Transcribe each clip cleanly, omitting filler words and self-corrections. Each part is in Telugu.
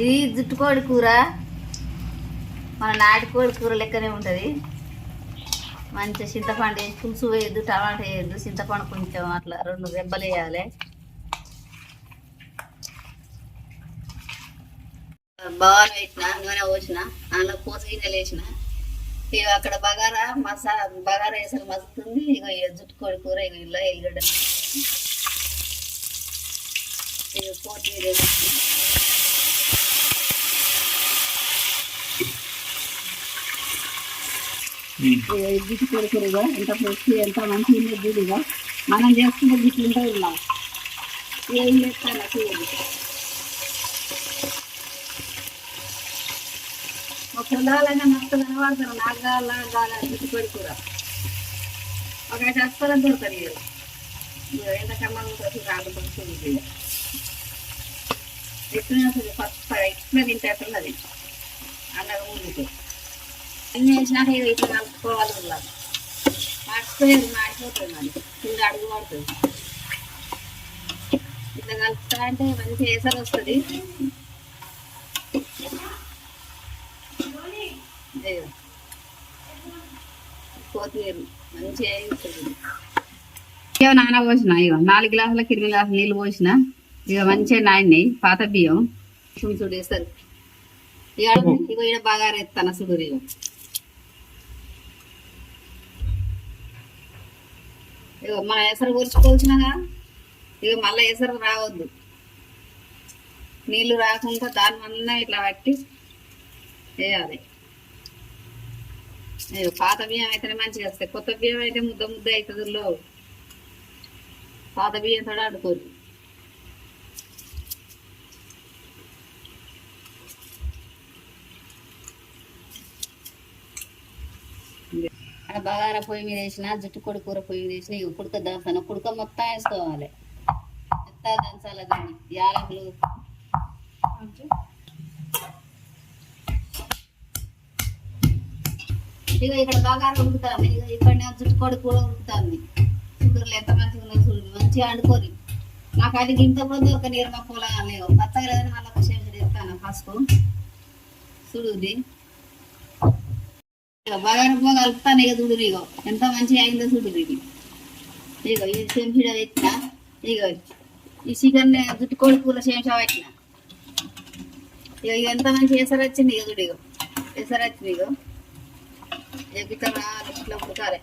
ఇది జుట్టుకోడి కూర, మన నాటుకోడి కూర లెక్కనే ఉంటుంది. మంచిగా చింతపండు వేసి పులుసు వేయద్దు, టమాటా వేయద్దు, చింతపండు కొంచెం అట్లా 2 రెబ్బలు వేయాలి. బాగా వేసిన నూనె పోసిన, అందులో పోసి గిన్నెలు వేసిన. ఇక అక్కడ బగారా బగారా వేసరికి మసుతుంది. ఇక జుట్టుకోడి కూర ఇక ఇలా ఎల్లిగడ్డ, ఇక కొత్తిమీర వేసి జుట్టుకోడి కూర ఇక ఎంత ఫ్రెష్ ఎంత మంచిగా ఉండేది. ఇక మనం చేసుకునే గిట్లు ఉంటుంది. ఇలా ఏం చేస్తాను చూడండి. ఒక పిల్లలైనా మస్తు కనబడతారు. నాకు కావాలి జుట్టుకోడి కూర ఒకటి అస్సలు దొరకదు. ఎంత కమ్మగా ఉంటుంది రాళ్ళు పడుతుంది. ఎట్లా ఫస్ట్ ఎట్లా తింటేస్తున్నది అన్నది ముందుకు అన్నీ వేసినాక ఇట్లా కలుపుకోవాలి. ఇలా మర్చిపోయారు, మాడిపోతుంది. మరి కింద అడుగు పడుతుంది. ఇట్లా కలుపుతా అంటే మంచి ఏసలు వస్తుంది. కొత్తిమీర మంచిగా వేస్తుంది. ఇక నాన పోసిన, ఇక 4 గ్లాసులకి 8 గ్లాసులు నీళ్ళు పోసిన. ఇక మంచిగా నానినాయి పాత బియ్యం. చూడు వేస్తారు. ఇక ఈడ బాగా ఎత్తాను సుడురు. ఇక మన ఎసరు కూర్చుకోవాల్సినగా ఇక మళ్ళీ ఎసరు రావద్దు. నీళ్ళు రాకుండా దాని అన్నా ఇట్లా పట్టి వేయాలి. పాత బియ్యం అయితేనే మంచిగా వస్తాయి. కొత్త బియ్యం అయితే ముద్ద ముద్ద అవుతుంది. పాత బియ్యం తోడు ఆడుకోరు. బగారా పొయ్యి మీద వేసిన, జుట్టుకోడి కూర పొయ్యి మీద వేసిన. ఇవి కుడక దంచాను. కుడక మొత్తం వేసుకోవాలి. ఎంత దంచాలి దాన్ని. యాలకులు ఇక ఇక్కడ బగారా ఉడుకుతాను. ఇక ఇక్కడ జుట్టుకోడి కూర ఉడుకుతుంది. చూడరు ఎంత మంచిగా ఉన్నది. చూడు మంచిగా వండుకోరు. నాకు అది గింత కూడా దొరక నీరు మా పొలం లేవు. పచ్చగా లేదని మళ్ళీ విషయం చెప్తాను. పసుపు చూడుది. ఇక బగారా పోగా కలుపుతాను. ఇక చూడు ఇగో ఎంత మంచిగా అయిందో చూడు. ఇది ఇగో ఈ చెంచా పెట్టిన. ఇగో ఈ చికెన్ జుట్టుకోడి కూర చెంచా పెట్టిన. ఇక ఇది ఎంత మంచి ఎసరు వచ్చింది. ఇక చూడు ఇగో ఎసరు వచ్చింది. ఇగో ఇట్లా ఇట్లా ఉడకాలి.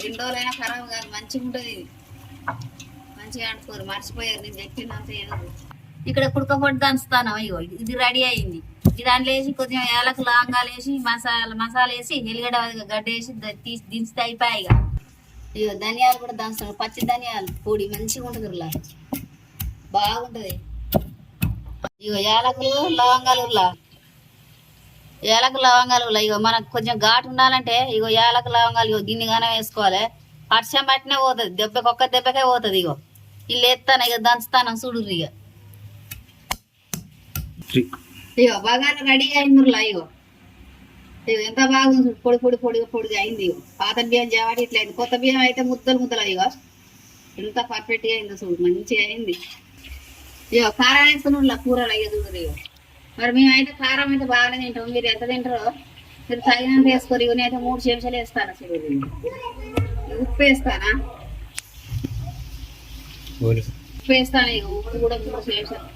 2 రోజులైనా ఖరాబ్ కాదు, మంచిగా ఉంటుంది. ఇది మంచిగా వండుకోరు. మర్చిపోయారు నేను చెప్పినంత ఏదో. ఇక్కడ కుడకపోటు దంచుతాను. ఇగో ఇది రెడీ అయింది. ఇది దాంట్లో వేసి కొంచెం ఏలకు లవంగాలు వేసి మసాలా వేసి ఎల్లిగడ్డ గడ్డ వేసి తీసి దించితే అయిపోయాయి. ఇక ధనియాలు కూడా దంచుతాను. పచ్చి ధనియాలు పొడి మంచిగా ఉంటుంది. ఇలా బాగుంటుంది. ఇక యాలకులు లవంగాలు ఇగో మనకు కొంచెం ఘాటు ఉండాలంటే ఇగో యాలకు లవంగాలు ఇగో గిన్నెగానే వేసుకోవాలి. వర్షం పట్టినే పోతుంది. దెబ్బకి ఒక్క దెబ్బకే పోతుంది. ఇగో ఇల్లు ఎత్తాను. ఇక దంచుతాను చూడు. ఇగో బాగా రెడీ అయింది. ఇగో ఇగో ఎంత బాగుంది. పొడిగా అయింది. ఇగో పాత బియ్యం చేవాడి ఇట్లా అయింది. కొత్త బియ్యం అయితే ముద్దలు. ఇగో ఎంత పర్ఫెక్ట్గా అయిందో చూడు. మంచిగా అయింది. ఇగో కారం వేసుకుని కూరలు అయ్యే చూడు. ఇగో మరి మేమైతే కారం అయితే బాగానే తింటాం. మీరు ఎంత తింటారో మీరు తగినంత వేసుకోరు. ఇక నేనైతే 3 చెంచాలు వేస్తాను. ఉప్పు వేస్తానా? ఉప్పు వేస్తాను. ఇక ఉప్పు కూడా 3 చెంచాలు.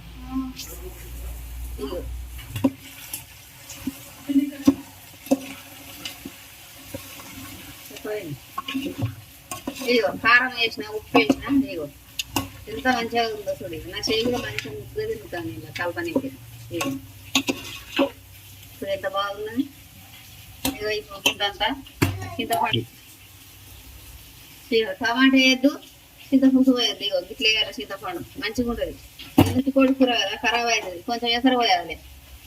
ఇగో కారం వేసిన, ఉప్పు వేసిన. ఇగో ఎంత మంచిగా ఉందో చూడు. నా చేయి కూడా మంచిగా ముద్దుగా తిరుగుతాను. ఇలా కలపనికి ఇప్పుడు ఎంత బాగుందని. ఇగో ఇప్పుడంతా చింతపండు, టమాటా వేయద్దు, చింతపులుసు పోయద్దు. ఇగో గిట్ల వేయాలి. చింతపండు మంచిగా ఉంటుంది. జుట్టుకోడి కూర కదా ఖరాబ్ అవుతుంది. కొంచెం ఎసరు పోయాలి.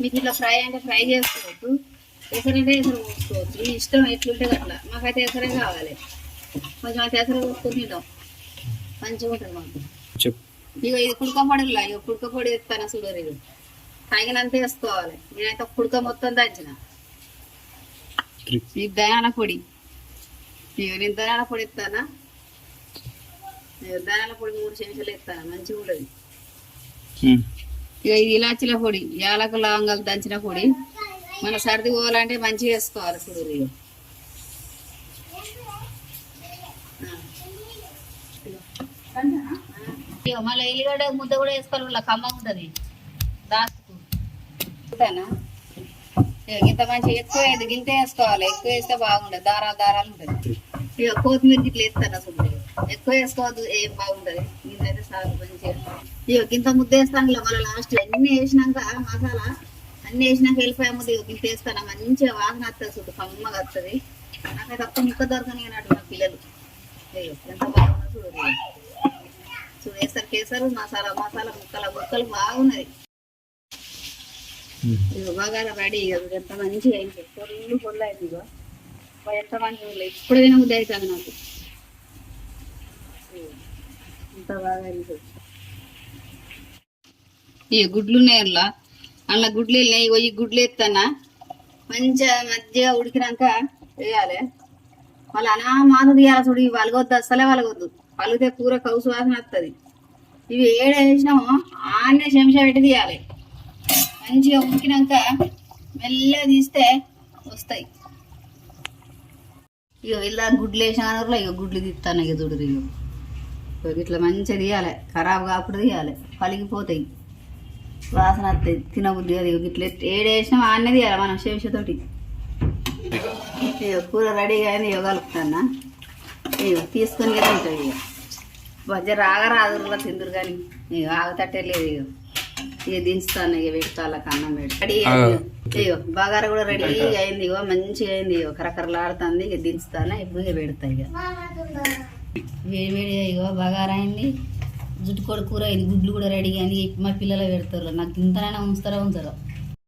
మీకు ఇట్లా ఫ్రై అంటే ఫ్రై చేసుకోవచ్చు. ఎసరు అంటే ఎసరు పోసుకోవచ్చు. ఇష్టం ఎట్లుంటే అట్లా. మాకైతే ఎసరే కావాలి. కొంచెం అయితే ఎసరు పోసుకొని తింటాం. మంచిగా ఉంటుంది మాకు. ఇగో ఇది కుడకపొడిలా. ఇగో కుడకపొడి వేస్తాను చూడరు. ఇది తగినంత వేసుకోవాలి. నేనైతే కుడక మొత్తం దంచిన. ఈ ధనియాల పొడి. ఇగో నేను ధనియాల పొడి ఇస్తానా. ధనియాల పొడి 3 చెంచాలు ఇస్తాను. మంచిగా ఉంటుంది. ఇక ఇది ఇలాచీల పొడి, యాలకు లవంగాలు దంచిన పొడి. మన సర్ది పోవాలంటే మంచిగా వేసుకోవాలి చూడు. ఇక మళ్ళీ ఎల్లిగడ్డ ముద్ద కూడా వేసుకోవాలి, ఇలా కమ్మ ఉంటుంది దాచుకుంటానా. ఇంత మంచిగా ఎక్కువ గింత వేసుకోవాలి, ఎక్కువ వేస్తే బాగుండదు, దారాలు దారాలు ఉంటుంది. ఇక కొత్తిమీర గిట్ల వేస్తాను అసలు, ఎక్కువ వేసుకోవద్దు, ఏం బాగుంటది. ఇంతైతే సాగు మంచిగా. ఇక ఇంత ముద్ద వేస్తాను ఇలా, మళ్ళీ లాస్ట్ అన్ని వేసినాక మసాలా అన్ని వేసినాక వెళ్ళిపోయే ముద్ద ఇంత వేస్తాను, మంచిగా వాసన వస్తుంది చూడు, కమ్మగా వస్తుంది. నాకైతే తప్ప ముక్క దొరకని అన్నట్టు మా పిల్లలు. ఎంత బాగున్నా చూడు చూడు, వేస్తారు కేసరు మసాలా మసాలా ముక్కలు బాగున్నది. ఇక బాగా రెడీ. ఎంత మంచిగా అయింది, పొల్లు అయింది. ఇక ఎంత మంచిగా ఎప్పుడైనా ముద్ద అవుతుంది నాకు, ఎంత బాగా అయింది. ఇక గుడ్లు ఉన్నాయి అందులో గుడ్లు వెళ్ళినాయి. ఈ గుడ్లు ఎత్తానా మంచిగా మధ్యగా ఉడికినాక వేయాలి. మళ్ళీ అనా మాత తీయాలి చూడు, ఇవి వలగొద్దు, అస్సలే వలగొద్దు. వలిగితే కూర కౌసు వాసన వస్తుంది. ఇవి ఏడ వేసినామో ఆన్నే చెంచా పెట్టి తీయాలి. మంచిగా ఉడికినాక మెల్లగా తీస్తే వస్తాయి. ఇక ఇలా గుడ్లు వేసిన ఇక గుడ్లు తీస్తాను. ఇక చూడు ఇక ఇట్లా మంచిగా తీయాలి, ఖరాబ్ కాకుండా తీయాలి, పలిగిపోతాయి, వాసన వస్తాయి, తినబుద్ధి అది. ఇట్లా ఏడేసినాం ఆన్నే తీయాలి మనం శేషతోటి. ఇక కూర రెడీగా అయింది. ఇక కలుపుతానా, ఇక తీసుకొని తింటాయి. ఇక మధ్య రాగరాదురులా తిందురు కానీ ఇక ఆగతట్టే లేదు. ఇక దించుతాను, ఇక పెడతాళ్ళకి అన్నం పెట్టి రెడీ అయింది. ఇగో బగార కూడా రెడీ అయింది. ఇగో మంచిగా అయింది, ఇగో కరకరలాడుతుంది. ఇక దించుతాను, ఇప్పుడు ఇక పెడతా. ఇక వేడిగా ఇగో బగార అయింది, జుట్టుకోడి కూర అయింది, గుడ్లు కూడా రెడీ అయింది. మా పిల్లలు పెడతారు, నాకు ఇంతనైనా ఉంచుతారో